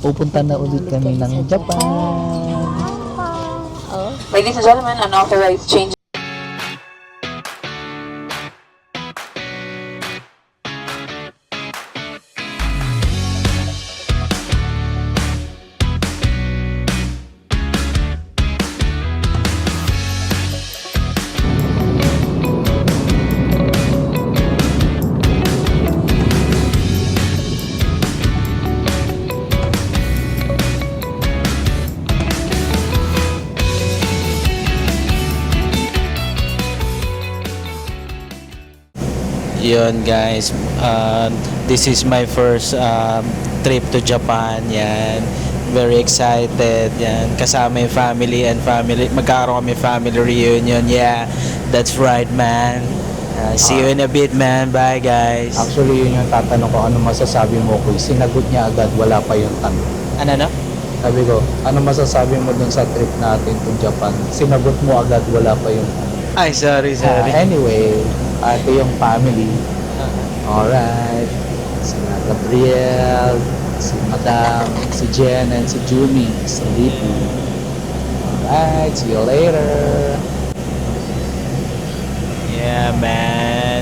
pupunta na ulit kami ng Japan. Ladies and gentlemen, unauthorized change. Yun guys, this is my first trip to Japan. Yan, very excited. Yan, kasama yung family and family. Magkakaroon kami family reunion. Yeah, that's right, man. See you in a bit, man. Bye, guys. Actually, yun yung tatanong ko, ano masasabi mo, Kuy? Sinagot niya agad, wala pa yung tanong. Ano? Sabi ko, ano masasabi mo dun sa trip natin to Japan? Sinagot mo agad, wala pa yung tanong. Ay, sorry. Anyway, ito yung family. Alright. Si Gabriel, si Madam, si Jen, and si Jumi, sleepy. Alright, see you later. Yeah, man.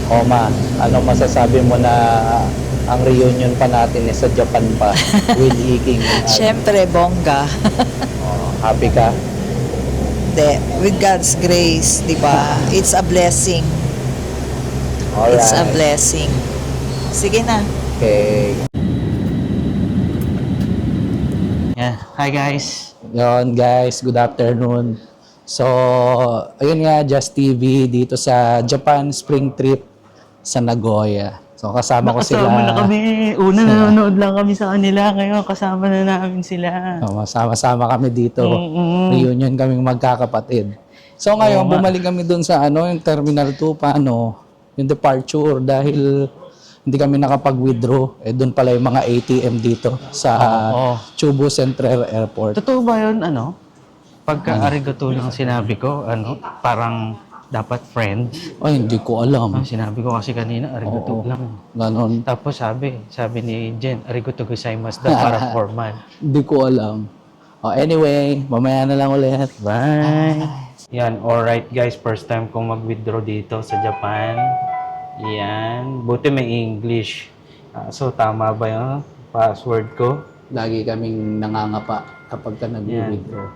Oma, ano masasabi mo na ang reunion pa natin sa Japan pa with Iking? Siyempre, bongga. Happy ka? With God's grace, di ba? It's a blessing. Alright. It's a blessing. Sige na. Okay. Yeah. Hi, guys. Yon guys, good afternoon. So, ayun nga, Just TV dito sa Japan Spring Trip sa Nagoya. So, kasama ko sila. Nakasama na kami. Una nanonood lang kami sa kanila. Ngayon, kasama na namin sila. Sama-sama kami dito. Reunion kaming magkakapatid. So, ngayon, bumalik kami dun sa yung Terminal 2, paano, yung departure dahil hindi kami nakapag-withdraw. Doon pala yung mga ATM dito sa Chubu Central Airport. Totoo ba yun, Pagka arigato lang sinabi ko, parang dapat friends. Ay, hindi ko alam. Sinabi ko kasi kanina, arigato lang. Ganon. Tapos sabi ni Jen, arigato gozaimasu daw para formal. Hindi ko alam. Anyway, mamaya na lang ulit. Bye! Yan, alright guys, first time kong mag-withdraw dito sa Japan. Yan, buti may English. So, tama ba yung password ko? Lagi kaming nangangapa kapag ka nag-withdraw.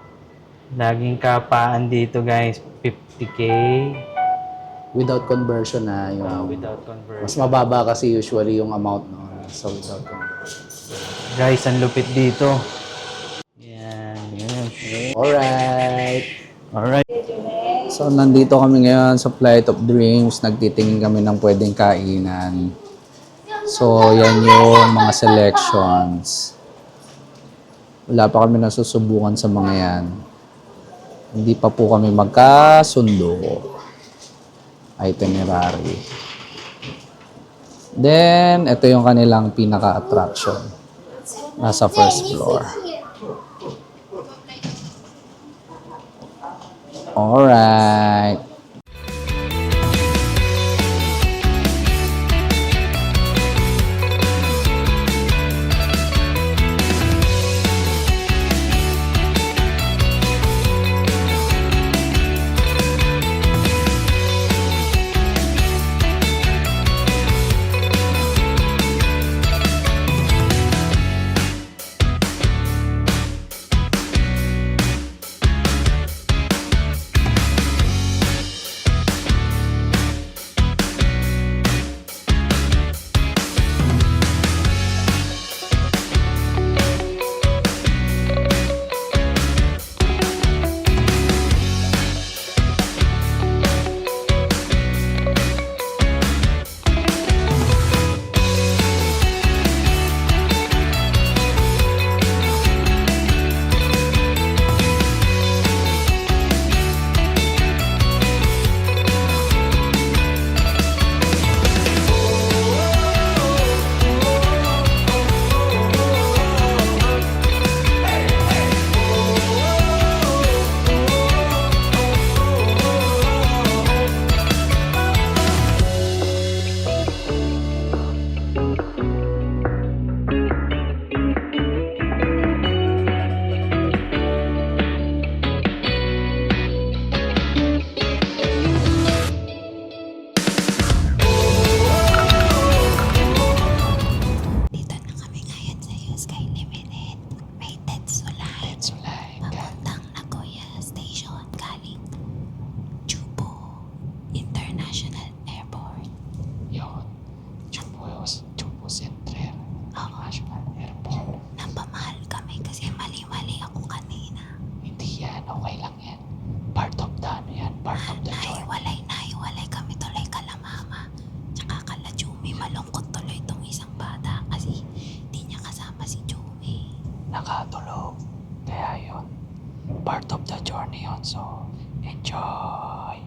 Laging kapaan dito guys, 50k. Without conversion na yung... Without conversion. Mas mababa kasi usually yung amount, no? So, without conversion. Guys, ang lupit dito. Yan. Alright. Alright. So, nandito kami ngayon sa Flight of Dreams. Nagtitingin kami ng pwedeng kainan. So, yan yung mga selections. Wala pa kami nasusubukan sa mga yan. Hindi pa po kami magkasundo. Itinerary. Then, ito yung kanilang pinaka-attraction. Nasa first floor. Alright. nakatulog. Kaya yun, part of the journey yun. So, enjoy!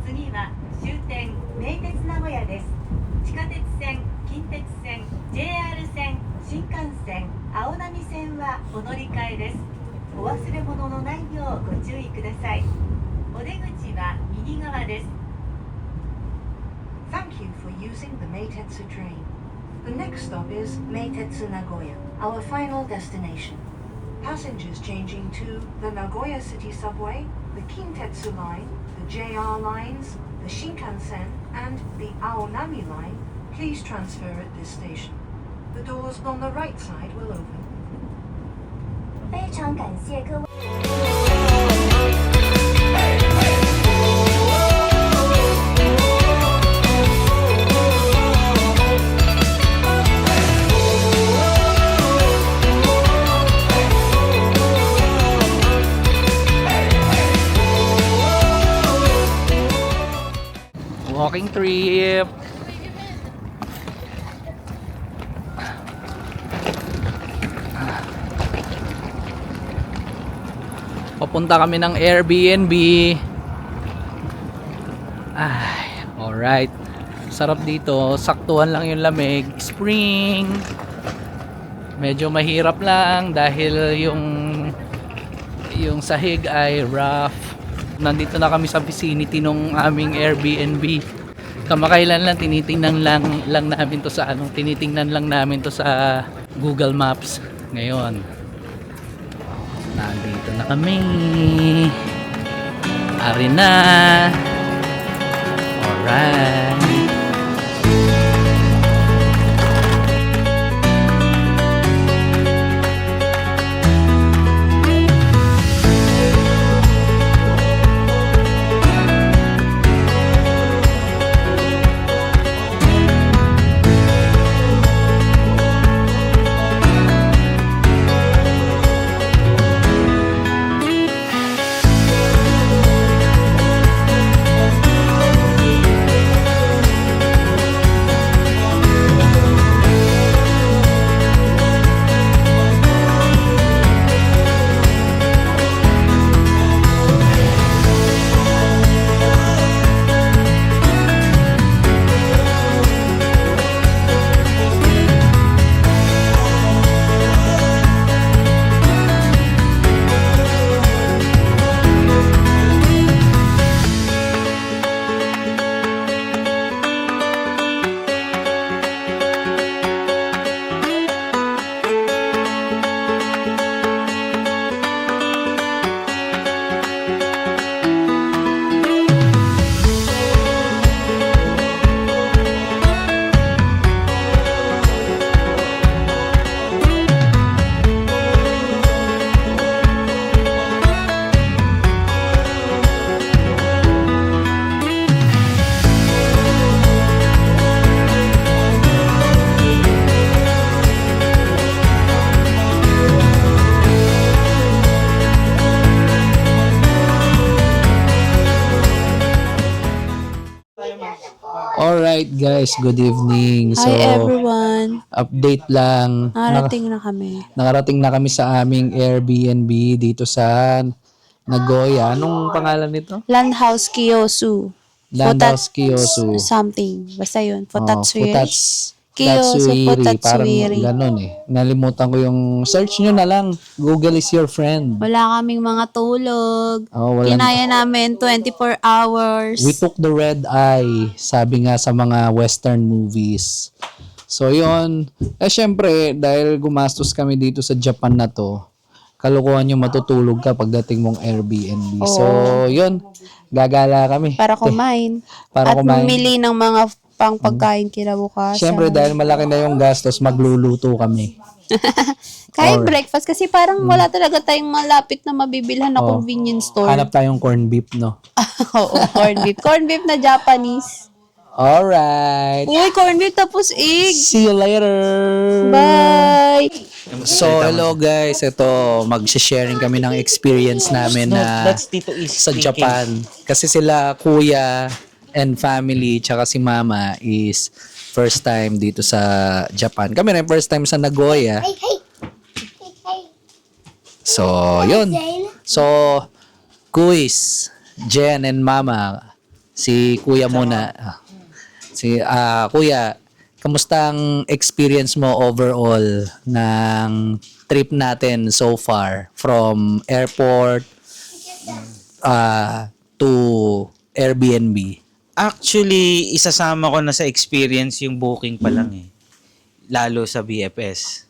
次は終点名鉄名古屋です。地下鉄線、近鉄線、JR 線、新幹線、青波線はお乗り換えです。お忘れ物のないようご注意ください。お出口は右側です。Thank you for using the Meitetsu train. The next stop is Meitetsu Nagoya, our final destination. Passengers changing to the Nagoya City Subway, the Kintetsu line, the JR lines, the Shinkansen, and the Aonami line, please transfer at this station. The doors on the right side will open. 非常感谢各位。 Walking trip. Papunta kami ng Airbnb. Ay, alright. Sarap dito. Saktuhan lang yung lamig. Spring. Medyo mahirap lang dahil yung sahig ay rough. Nandito na kami sa vicinity nung aming Airbnb. Kamakailan lang tinitingnan lang namin to sa tinitingnan lang namin to sa Google Maps. Ngayon, nandito na kami. Ari na. Alright. Alright guys, good evening. So, Hi everyone. update lang. Nakarating na kami. Nakarating na kami sa aming Airbnb dito sa Nagoya. Anong pangalan nito? Landhouse Kiyosu. Landhouse Kiyosu. Something. Basta yun. Futatsuiri. Kiyosu, parang Futatsuiri. ganun eh. Nalimutan ko yung search nyo na lang. Google is your friend. Wala kaming mga tulog. Oh, Kinaya namin 24 hours. We took the red eye, sabi nga sa mga western movies. So yun, syempre dahil gumastos kami dito sa Japan na to, kalukuhan yung matutulog ka pagdating mong Airbnb. So yun, gagala kami. Para kumain. Para At kumain. mamili ng mga pang pagkain kinabukasan. Syempre dahil malaki na yung gastos, magluluto kami. Kahit Or- breakfast kasi parang wala talaga tayong malapit na mabibilhan na convenience store. Hanap tayong corned beef, no? Oo, corned beef. Corned beef na Japanese. Alright. Uy, corned beef tapos egg. See you later. Bye! So, hello guys. Ito, mag-sharing kami ng experience namin na Tito Is sa Japan. Kasi sila, kuya and family, tsaka si mama is first time dito sa Japan. Kami rin first time sa Nagoya. So, yun. So, Kuis, Jen and mama, si kuya muna. Kuya, kamusta ang experience mo overall ng trip natin so far from airport to Airbnb? Actually, isasama ko na sa experience yung booking pa lang eh. Lalo sa BFS.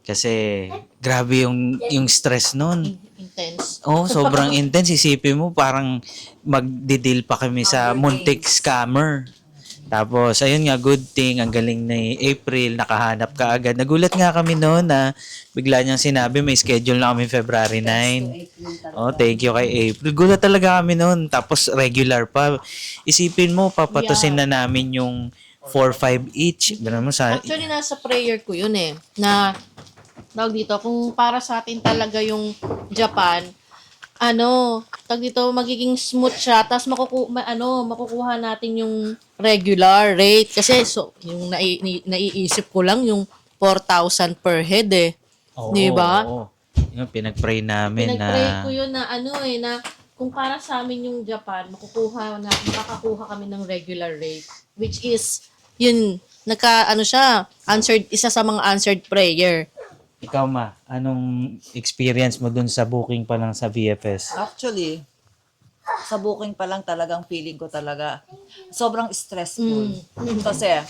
Kasi grabe yung stress nun. Intense. Oh, sobrang intense. Isipin mo parang magdi-deal pa kami sa muntik scammer. Tapos, ayun nga, good thing, ang galing ni April, nakahanap ka agad. Nagulat nga kami noon na bigla niyang sinabi, may schedule na kami February 9. Oh, thank you kay April. Gulat talaga kami noon. Tapos, regular pa. Isipin mo, papatusin na namin yung 4-5 each. Ganun mo sa... Actually, nasa prayer ko yun eh. Na, tawag dito, kung para sa atin talaga yung Japan, tawag dito, magiging smooth siya, tapos makukuha natin yung regular rate. Kasi, yung naiisip ko lang, yung 4,000 per head eh. Di ba? Oo. Yung pinag-pray namin Pinag-pray na... ko yun na na kung para sa amin yung Japan, makakakuha kami ng regular rate. Which is, yun, answered, isa sa mga answered prayer. Ikaw ma, anong experience mo dun sa booking pa lang sa VFS? Actually, sa booking pa lang talagang feeling ko talaga sobrang stressful. Kasi,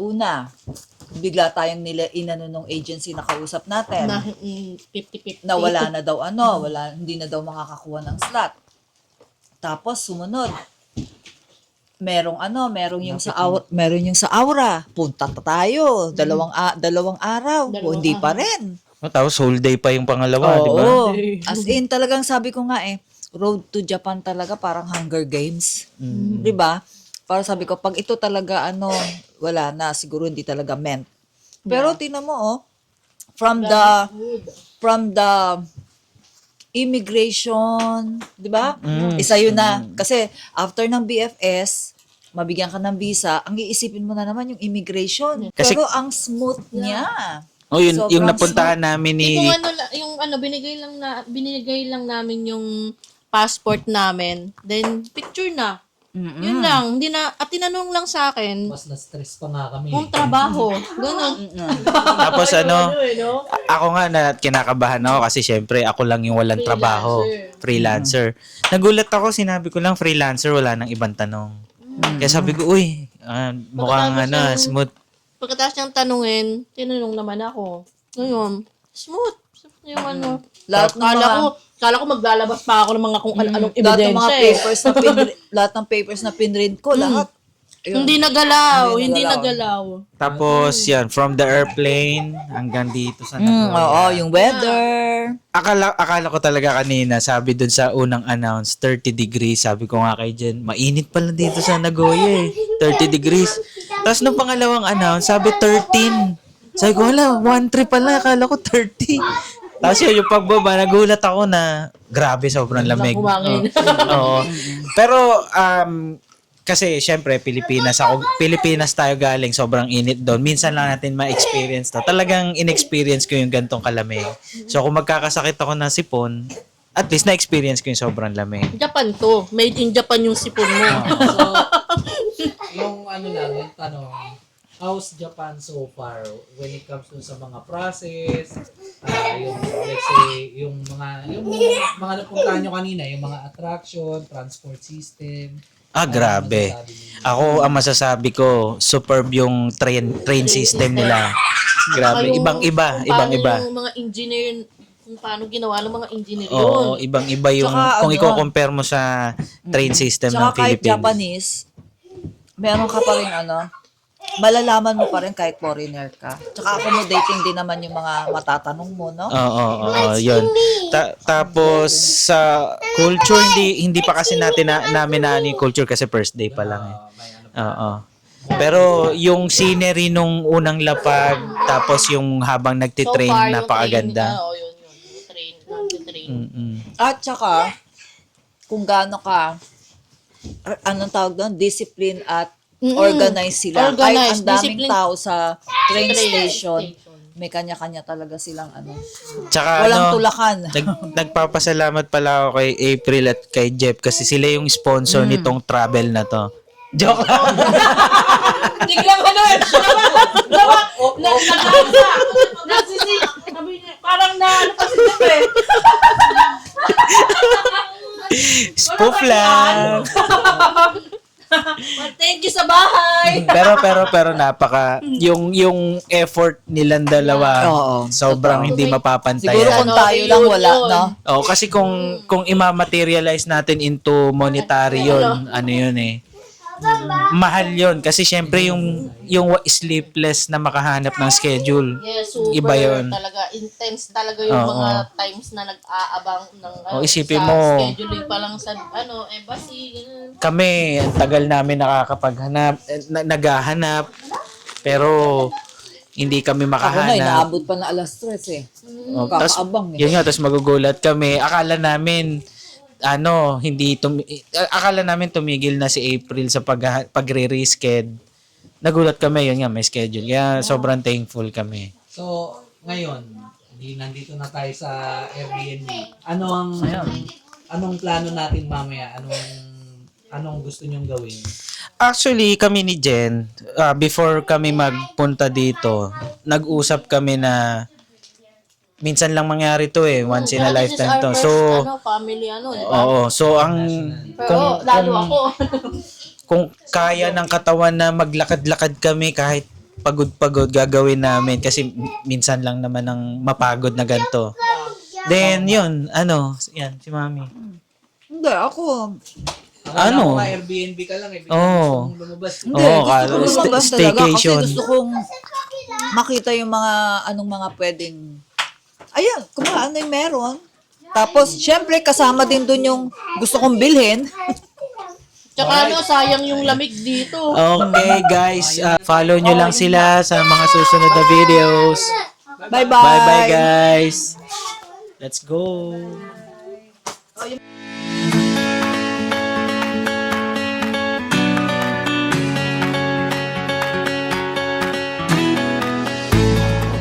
una, bigla tayong inano nung agency na kausap natin. Na 50-50. Na wala na daw hindi na daw makakakuha ng slot. Tapos sumunod, merong yung sa Aura. Punta tayo, dalawang araw. Hindi pa rin. Tapos whole day pa yung pangalawa, di ba? Oo. As in, talagang sabi ko nga road to Japan talaga parang Hunger Games. Di ba? Para sabi ko, pag ito talaga, wala na, siguro hindi talaga meant. Pero tingnan mo, from the immigration, di ba? Isa yun na. Kasi after ng BFS, mabigyan ka ng visa, ang iisipin mo na naman yung immigration. Kasi- Pero ang smooth niya. Oh, yun, Sobrang yung napuntahan namin ni... binigay lang namin yung passport namin. Then, picture na. Yun lang. Hindi na, at tinanong lang sa akin, Mas na-stress pa nga kami. kung trabaho. Ganun. Tapos ako nga na kinakabahan ako kasi syempre ako lang yung walang trabaho. Freelancer. Nagulat ako, sinabi ko lang freelancer, wala nang ibang tanong. Kaya sabi ko, mukhang smooth. Pagkatapos niyang tanungin, tinanong naman ako. Ngayon, smooth. Yung Lahat ng Kala ko maglalabas pa ako ng mga kung anong lahat ng mga ebidensya papers na lahat ng papers na pinrint ko, lahat. Ayun. Hindi nagalaw. Hindi Hindi nagalaw. nagalaw. Tapos yan, from the airplane hanggang dito sa Oo, Nagoya. yung weather. Akala ko talaga kanina, sabi dun sa unang announce, 30 degrees. Sabi ko nga kay Jen, mainit pala dito sa Nagoya 30 degrees. Tapos nung pangalawang announce, sabi 13. Sabi ko, wala, 1-3 pala. Akala ko 30. Tapos yun, yung pagbaba, nagulat ako na grabe, sobrang lamig. Kumangin. Oo. Pero, kasi syempre Pilipinas tayo galing, sobrang init doon. Minsan lang natin ma-experience to. Talagang in-experience ko yung gantong kalamig. So kung magkakasakit ako ng sipon, at least na-experience ko yung sobrang lamig. Japan to. Made in Japan yung sipon mo. So, Yung tanong, how's Japan so far when it comes to sa mga process, yung let's say yung mga napuntahan nyo kanina, yung mga attraction, transport system. Grabe. Ako, ang masasabi ko, superb yung train system nila. Grabe. Ibang-iba. Yung mga engineer, kung paano ginawa ng mga engineer yun. Oo, ibang-iba yung, Tsaka kung i-compare mo sa train system ng Tsaka kahit Philippines. Japanese, meron ka pa rin malalaman mo pa rin kahit foreigner ka. Tsaka accommodating din naman yung mga matatanong mo, no? Oo, yun. Tapos sa culture, hindi pa kasi namin na yung culture kasi first day pa lang eh. Oo. Pero yung scenery nung unang lapag, tapos yung habang So nagtitrain, far, yung napakaganda. training, oo, yun. Yung train, nagtitrain. Mm-mm. At saka, kung gaano ka, anong tawag doon? Discipline at organize sila. Kahit Organized, ang daming discipline. tao sa train Train station, station. may kanya-kanya talaga silang Tsaka walang ano, tulakan. nagpapasalamat pala ako kay April at kay Jeff kasi sila yung sponsor nitong travel na to. Joke lang. Biglang parang na, kasi Spoof lang. Thank you sa bahay! pero napaka yung effort nilang dalawa Oo. sobrang hindi mapapantayan. Siguro kung tayo lang wala, no? Oh, kasi kung ima-materialize natin into monetary yun, ano yun eh. Mahal yun kasi syempre yung sleepless na makahanap ng schedule. Yes, super. Iba yun. Talaga, intense talaga yung Oo. mga times na nag-aabang ng Isipin sa mo. scheduling pa lang sa embassy, ganun. Kami, ang tagal namin nakakapaghanap, naghahanap, pero hindi kami Ako na, makahanap. inaabot pa na alas 3 eh. Oh, tas, Kakaabang eh. yun nga, tapos magugulat kami. Akala namin, akala namin tumigil na si April sa pagre-resched. Nagulat kami, yun nga, may schedule. Kaya sobrang thankful kami. So, ngayon, nandito na tayo sa Airbnb. Anong plano natin mamaya? Anong gusto nyong gawin? Actually, kami ni Jen, before kami magpunta dito, nag-usap kami na minsan lang mangyari to eh, once in a This is lifetime our to. first, So, family, di ba? oo. So, Pero, lalo ako. kung kaya ng katawan na maglakad-lakad kami kahit pagod-pagod gagawin namin kasi minsan lang naman ang mapagod na ganito. Then, yun, yan, si Mami. Hindi, ako. Ano? Airbnb ka lang eh. Oo. Lumabas. Hindi, Oo, gusto ko lumabas talaga kasi staycation. gusto kong makita yung mga pwedeng, ayan, kung ano yung meron. Tapos, syempre, kasama din dun yung gusto kong bilhin. Tsaka sayang yung lamig dito. Okay, guys. Follow nyo lang sila sa mga susunod na videos. Bye-bye! Bye-bye, guys. Let's go.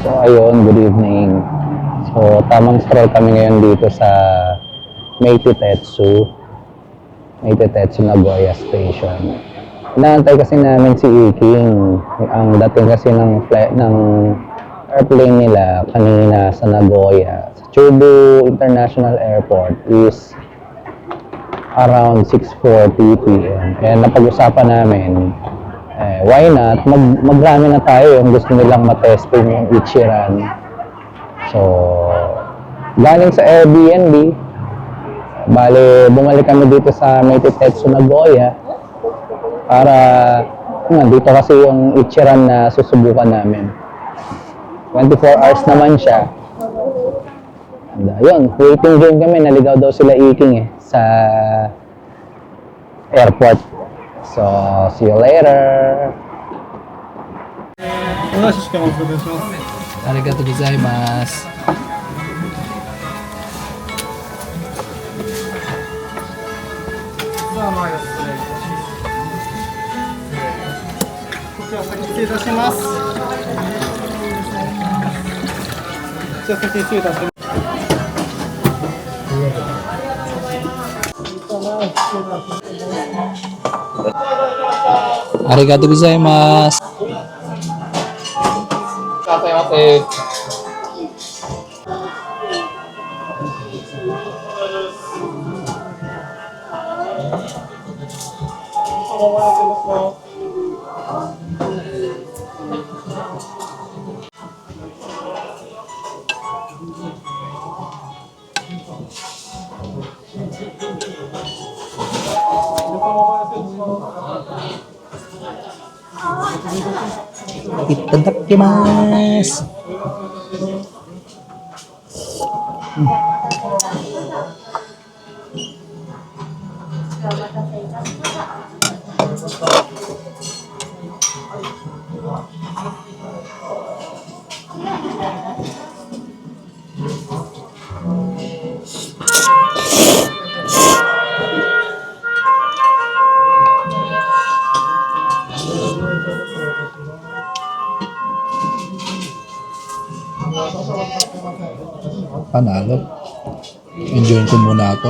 So ayun, good evening. So tamang stroll kami ngayon dito sa Meitetetsu Nagoya Station. Inaantay kasi namin si Iking. Ang dating kasi ng airplane nila kanina sa Nagoya, sa Chubu International Airport is around 6:40 p.m. Kaya napag-usapan namin, why not, magrami na tayo yung gusto nilang matesting yung Ichiran. So, galing sa Airbnb, bale, bumalik kami dito sa Meitetetsu Nagoya para, dito kasi yung Ichiran na susubukan namin. 24 hours naman siya. And, yun, waiting game kami, naligaw daw sila Iking sa airport. So, see you later. Arigatou gozaimasu. Arigatou gozaimasu. Itadakimasu. Panalo. Enjoyin ko muna ako.